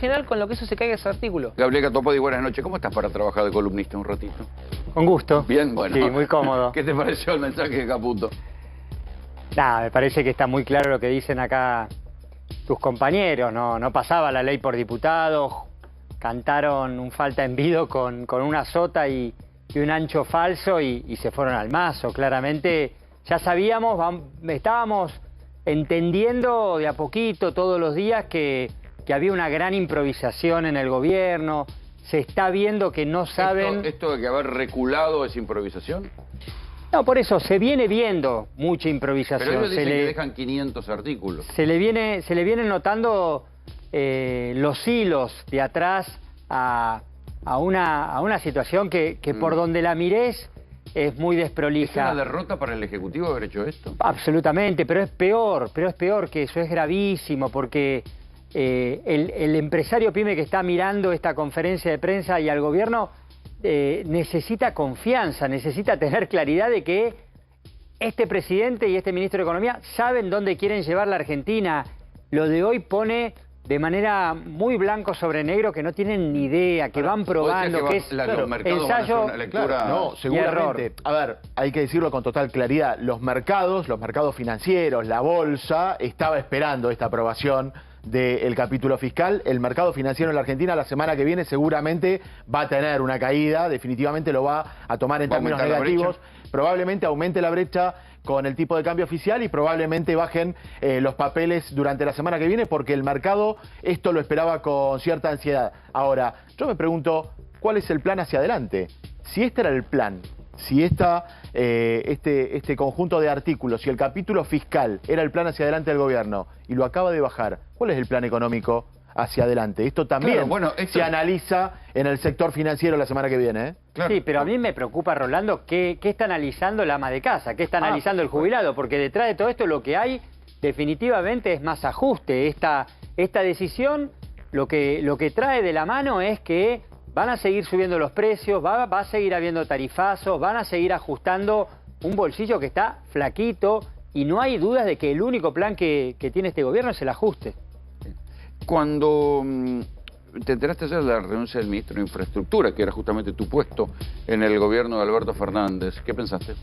general con lo que eso se caiga ese artículo. Gabriel Catopodi, buenas noches. ¿Cómo estás para trabajar de columnista un ratito? Con gusto. Bien, bueno. Sí, muy cómodo. ¿Qué te pareció el mensaje de Caputo? Nada, me parece que está muy claro lo que dicen acá tus compañeros. No pasaba la ley por diputados, cantaron un falta en vido con una sota y un ancho falso y se fueron al mazo. Claramente ya sabíamos, estábamos entendiendo de a poquito todos los días que había una gran improvisación en el gobierno. Se está viendo que no saben... ¿Esto de que haber reculado es improvisación? No, por eso se viene viendo mucha improvisación. Pero ellos dicen que dejan 500 artículos. Se le vienen notando los hilos de atrás a una situación que por donde la mires es muy desprolija. ¿Es una derrota para el Ejecutivo haber hecho esto? Absolutamente, pero es peor que eso, es gravísimo, porque el empresario pyme que está mirando esta conferencia de prensa y al gobierno necesita confianza, necesita tener claridad de que este presidente y este ministro de Economía saben dónde quieren llevar la Argentina. Lo de hoy pone de manera muy blanco sobre negro que no tienen ni idea, que van probando, que es ensayo, lectura... No, seguramente. A ver, hay que decirlo con total claridad. Los mercados financieros, la bolsa, estaba esperando esta aprobación del capítulo fiscal. El mercado financiero en la Argentina la semana que viene seguramente va a tener una caída, definitivamente lo va a tomar en términos negativos. Probablemente aumente la brecha con el tipo de cambio oficial y probablemente bajen los papeles durante la semana que viene, porque el mercado esto lo esperaba con cierta ansiedad. Ahora, yo me pregunto, ¿cuál es el plan hacia adelante? Si este era el plan, si este conjunto de artículos, si el capítulo fiscal era el plan hacia adelante del gobierno y lo acaba de bajar, ¿cuál es el plan económico hacia adelante? Esto también se analiza en el sector financiero la semana que viene, ¿eh? Claro. Sí, pero a mí me preocupa, Rolando, ¿qué está analizando la ama de casa? ¿Qué está analizando el jubilado? Porque detrás de todo esto lo que hay definitivamente es más ajuste. Esta decisión lo que trae de la mano es que van a seguir subiendo los precios, va a seguir habiendo tarifazos, van a seguir ajustando un bolsillo que está flaquito y no hay dudas de que el único plan que tiene este gobierno es el ajuste. Cuando te enteraste ayer de la renuncia del ministro de Infraestructura, que era justamente tu puesto en el gobierno de Alberto Fernández, ¿qué pensaste?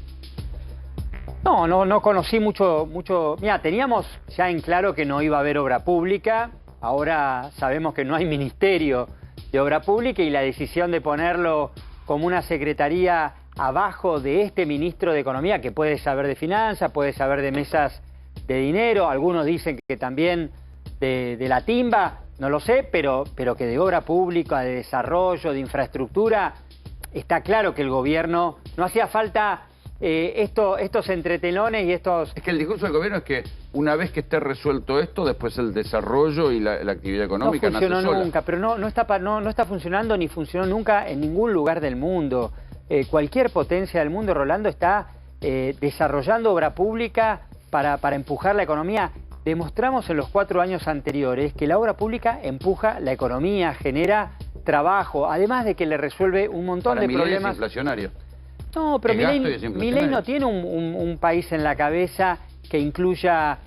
No conocí mucho. Mira, teníamos ya en claro que no iba a haber obra pública, ahora sabemos que no hay ministerio de obra pública y la decisión de ponerlo como una secretaría abajo de este ministro de Economía, que puede saber de finanzas, puede saber de mesas de dinero, algunos dicen que también de la timba, no lo sé, pero que de obra pública, de desarrollo, de infraestructura, está claro que el gobierno no hacía falta estos entretelones y estos... Es que el discurso del gobierno es que una vez que esté resuelto esto, después el desarrollo y la actividad económica nace sola. No funcionó nunca, pero no está funcionando ni funcionó nunca en ningún lugar del mundo. Cualquier potencia del mundo, Rolando, está desarrollando obra pública para empujar la economía. Demostramos en los 4 años anteriores que la obra pública empuja la economía, genera trabajo, además de que le resuelve un montón de problemas. Es inflacionario. No, pero Milei no tiene un país en la cabeza que incluya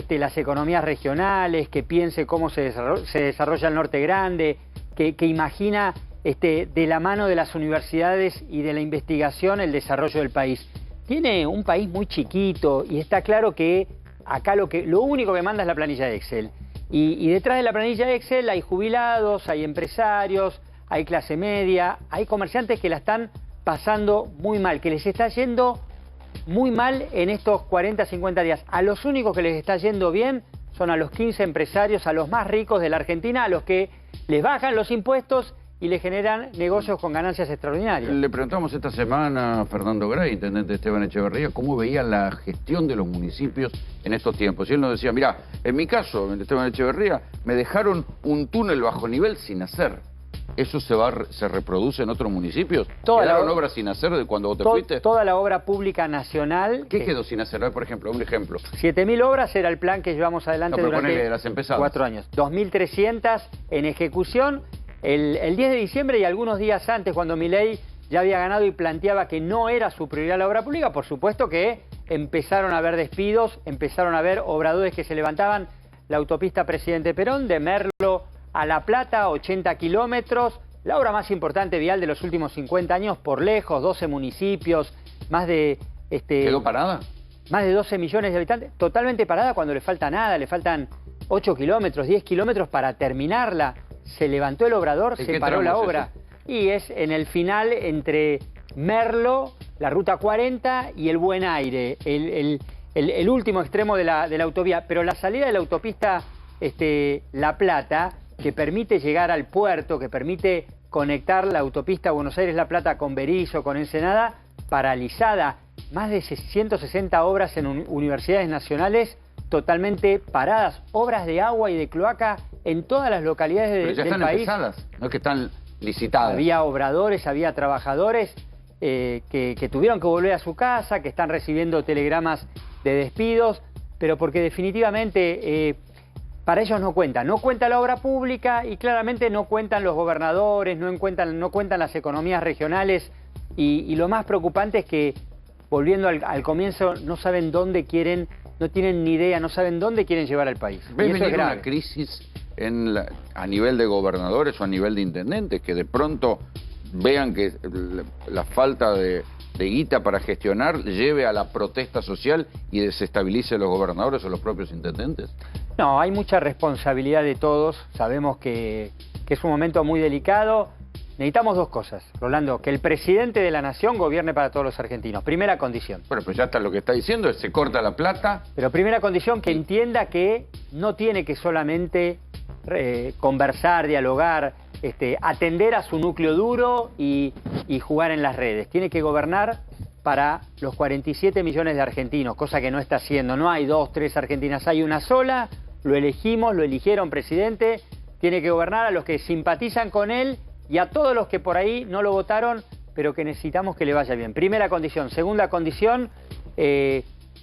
las economías regionales, que piense cómo se desarrolla el norte grande, que imagina de la mano de las universidades y de la investigación el desarrollo del país. Tiene un país muy chiquito y está claro que acá lo único que manda es la planilla de Excel. Y detrás de la planilla de Excel hay jubilados, hay empresarios, hay clase media, hay comerciantes que la están pasando muy mal, que les está yendo muy mal en estos 40, 50 días. A los únicos que les está yendo bien son a los 15 empresarios, a los más ricos de la Argentina, a los que les bajan los impuestos y le generan negocios con ganancias extraordinarias. Le preguntamos esta semana a Fernando Gray, intendente de Esteban Echeverría, cómo veía la gestión de los municipios en estos tiempos. Y él nos decía, mirá, en mi caso, en Esteban Echeverría, me dejaron un túnel bajo nivel sin hacer. ¿Eso se reproduce en otros municipios? ¿Quedaron obras sin hacer de cuando vos te fuiste? Toda la obra pública nacional... ¿Qué quedó sin hacer? Por ejemplo, un ejemplo. 7.000 obras era el plan que llevamos adelante durante las empezadas. 4 años. 2.300 en ejecución. El 10 de diciembre y algunos días antes, cuando Milei ya había ganado y planteaba que no era su prioridad la obra pública, por supuesto que empezaron a haber despidos, empezaron a haber obradores que se levantaban. La autopista Presidente Perón, de Merlo a La Plata, 80 kilómetros, la obra más importante vial de los últimos 50 años por lejos, 12 municipios, más de... ¿Quedó parada? Más de 12 millones de habitantes, totalmente parada cuando le falta nada, le faltan 8 kilómetros, 10 kilómetros para terminarla. Se levantó el obrador, se paró la obra. Y es en el final entre Merlo, la Ruta 40 y el Buen Aire, el último extremo de la autovía. Pero la salida de la autopista La Plata, que permite llegar al puerto, que permite conectar la autopista Buenos Aires-La Plata con Berisso, con Ensenada, paralizada. Más de 160 obras en universidades nacionales totalmente paradas. Obras de agua y de cloaca en todas las localidades del país. Pero ya están empezadas, no es que están licitadas. Había obradores, había trabajadores que tuvieron que volver a su casa, que están recibiendo telegramas de despidos, pero porque definitivamente para ellos no cuenta. No cuenta la obra pública y claramente no cuentan los gobernadores, no cuentan las economías regionales y lo más preocupante es que, volviendo al comienzo, no saben dónde quieren, no tienen ni idea, no saben dónde quieren llevar al país. ¿Ves venir una crisis a nivel de gobernadores o a nivel de intendentes que de pronto vean que la falta de guita para gestionar lleve a la protesta social y desestabilice a los gobernadores o los propios intendentes? No, hay mucha responsabilidad de todos. Sabemos que es un momento muy delicado. Necesitamos dos cosas, Rolando, que el presidente de la nación gobierne para todos los argentinos. Primera condición. Bueno, pues ya está lo que está diciendo, se corta la plata. Pero primera condición, que entienda que no tiene que solamente conversar, dialogar, atender a su núcleo duro y jugar en las redes. Tiene que gobernar para los 47 millones de argentinos, cosa que no está haciendo. No hay 2, 3 Argentinas, hay una sola, lo elegimos, lo eligieron presidente, tiene que gobernar a los que simpatizan con él y a todos los que por ahí no lo votaron, pero que necesitamos que le vaya bien. Primera condición. Segunda condición,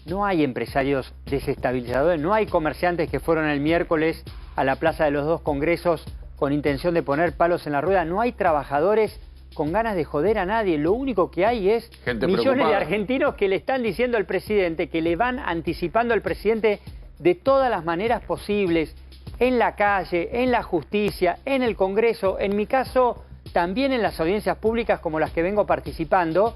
no hay empresarios desestabilizadores, no hay comerciantes que fueron el miércoles a la Plaza de los Dos Congresos con intención de poner palos en la rueda, no hay trabajadores con ganas de joder a nadie. Lo único que hay es gente millones preocupada de argentinos que le están diciendo al presidente, que le van anticipando al presidente de todas las maneras posibles, en la calle, en la justicia, en el Congreso, en mi caso también en las audiencias públicas como las que vengo participando,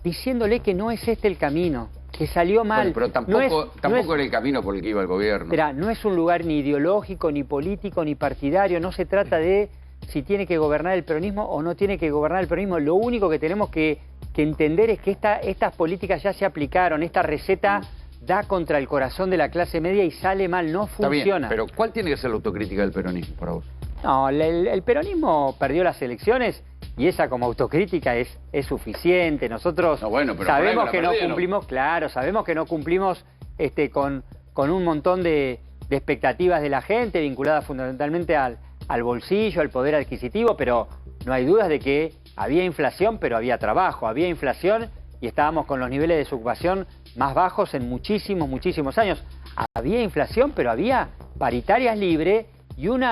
diciéndole que no es este el camino, que salió mal. Bueno, pero tampoco era el camino por el que iba el gobierno. Espera, no es un lugar ni ideológico, ni político, ni partidario, no se trata de si tiene que gobernar el peronismo o no tiene que gobernar el peronismo. Lo único que tenemos que entender es que estas políticas ya se aplicaron, esta receta da contra el corazón de la clase media y sale mal, no funciona. Está bien, pero ¿cuál tiene que ser la autocrítica del peronismo para vos? No, el peronismo perdió las elecciones y esa como autocrítica es suficiente. Nosotros sabemos que no cumplimos, claro, sabemos que no cumplimos con un montón de expectativas de la gente vinculadas fundamentalmente al bolsillo, al poder adquisitivo, pero no hay dudas de que había inflación, pero había trabajo, había inflación y estábamos con los niveles de desocupación más bajos en muchísimos años. Había inflación, pero había paritarias libres y un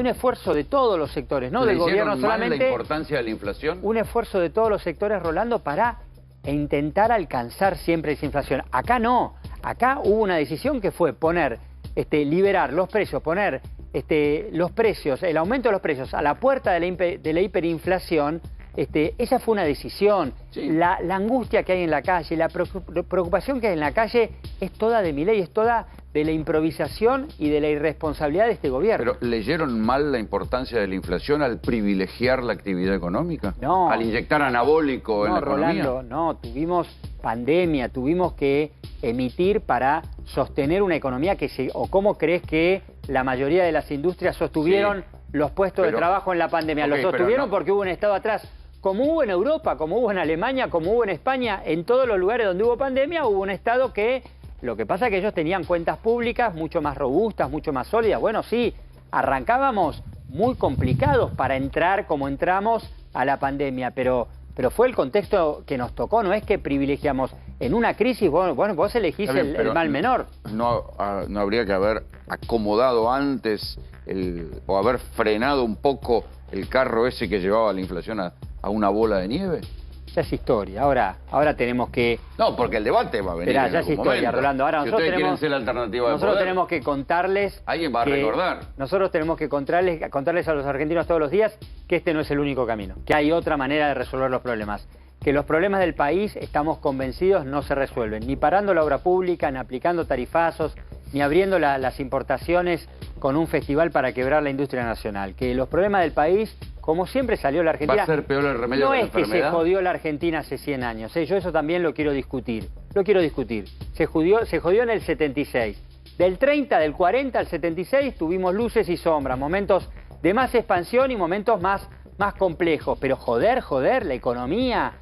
esfuerzo de todos los sectores, no del gobierno solamente. ¿La importancia de la inflación? Un esfuerzo de todos los sectores, Rolando, para intentar alcanzar siempre esa inflación. Acá no, acá hubo una decisión que fue poner, liberar los precios, poner los precios, el aumento de los precios a la puerta de la hiperinflación. Esa fue una decisión. Sí. La angustia que hay en la calle, la preocupación que hay en la calle es toda de Milei, es toda de la improvisación y de la irresponsabilidad de este gobierno. ¿Pero leyeron mal la importancia de la inflación al privilegiar la actividad económica? No. ¿Al inyectar anabólico en la economía? Rolando, no, tuvimos pandemia, tuvimos que emitir para sostener una economía ¿o cómo crees que la mayoría de las industrias sostuvieron los puestos de trabajo en la pandemia? Los sostuvieron porque hubo un Estado atrás. Como hubo en Europa, como hubo en Alemania, como hubo en España, en todos los lugares donde hubo pandemia, hubo un Estado que... Lo que pasa es que ellos tenían cuentas públicas mucho más robustas, mucho más sólidas. Bueno, sí, arrancábamos muy complicados para entrar como entramos a la pandemia, pero fue el contexto que nos tocó, no es que privilegiamos. En una crisis, bueno vos elegís el mal menor. No habría que haber acomodado antes o haber frenado un poco el carro ese que llevaba la inflación a una bola de nieve. ya es historia. Ahora tenemos que... No, porque el debate va a venir. Esperá, en ya es algún historia, momento. Rolando. Ahora Si nosotros ustedes quieren ser la alternativa de poder, tenemos que contarles... Alguien va a recordar. Nosotros tenemos que contarles a los argentinos todos los días que este no es el único camino, que hay otra manera de resolver los problemas. Que los problemas del país, estamos convencidos, no se resuelven. Ni parando la obra pública, ni aplicando tarifazos, ni abriendo las importaciones con un festival para quebrar la industria nacional. Que los problemas del país, como siempre salió la Argentina... ¿Va a ser peor el remedio no de la es que enfermedad? se jodió la Argentina hace 100 años. Yo eso también lo quiero discutir. Se jodió en el 76. Del 30, del 40 al 76 tuvimos luces y sombras, momentos de más expansión y momentos más complejos. Pero joder, la economía,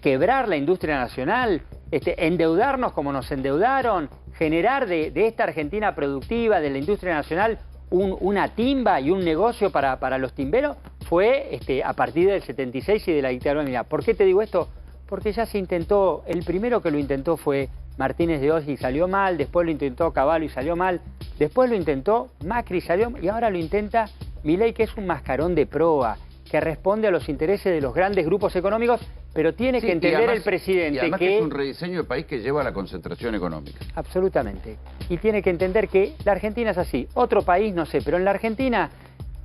quebrar la industria nacional, endeudarnos como nos endeudaron, generar de esta Argentina productiva, de la industria nacional, una timba y un negocio para los timberos, fue a partir del 76 y de la dictadura militar. ¿Por qué te digo esto? Porque ya se intentó, el primero que lo intentó fue Martínez de Oz y salió mal, después lo intentó Cavallo y salió mal, después lo intentó Macri y salió mal, y ahora lo intenta Milei, que es un mascarón de proa, que responde a los intereses de los grandes grupos económicos, pero tiene que entender además, el presidente y además que es un rediseño de país que lleva a la concentración económica. Absolutamente. Y tiene que entender que la Argentina es así. Otro país, no sé, pero en la Argentina,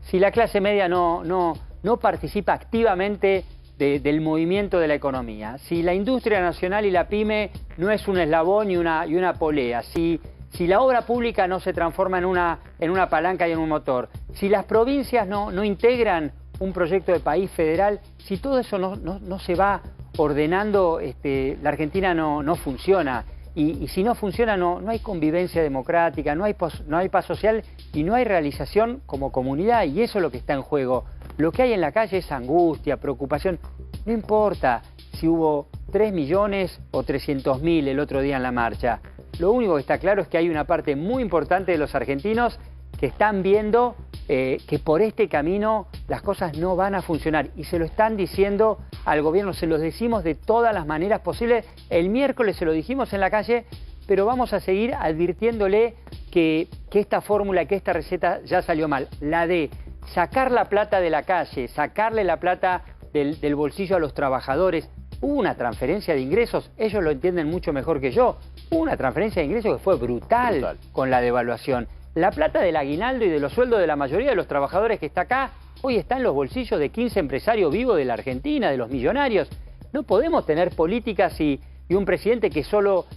si la clase media no participa activamente del movimiento de la economía, si la industria nacional y la pyme no es un eslabón y una polea, si la obra pública no se transforma en una palanca y en un motor, si las provincias no integran un proyecto de país federal, si todo eso no se va ordenando, la Argentina no funciona. Y si no funciona, no hay convivencia democrática, no hay paz social y no hay realización como comunidad, y eso es lo que está en juego. Lo que hay en la calle es angustia, preocupación. No importa si hubo 3 millones o 300.000 el otro día en la marcha. Lo único que está claro es que hay una parte muy importante de los argentinos que están viendo que por este camino las cosas no van a funcionar, y se lo están diciendo al gobierno, se los decimos de todas las maneras posibles. El miércoles se lo dijimos en la calle, pero vamos a seguir advirtiéndole que esta fórmula, que esta receta ya salió mal. La de sacar la plata de la calle, sacarle la plata del bolsillo a los trabajadores. Hubo una transferencia de ingresos, ellos lo entienden mucho mejor que yo. Hubo una transferencia de ingresos que fue brutal con la devaluación. La plata del aguinaldo y de los sueldos de la mayoría de los trabajadores que está acá, hoy está en los bolsillos de 15 empresarios vivos de la Argentina, de los millonarios. No podemos tener políticas y un presidente que solo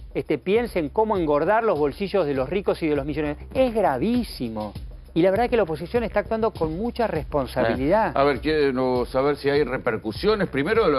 piense en cómo engordar los bolsillos de los ricos y de los millonarios. Es gravísimo. Y la verdad es que la oposición está actuando con mucha responsabilidad. A ver, quiero saber si hay repercusiones. Primero,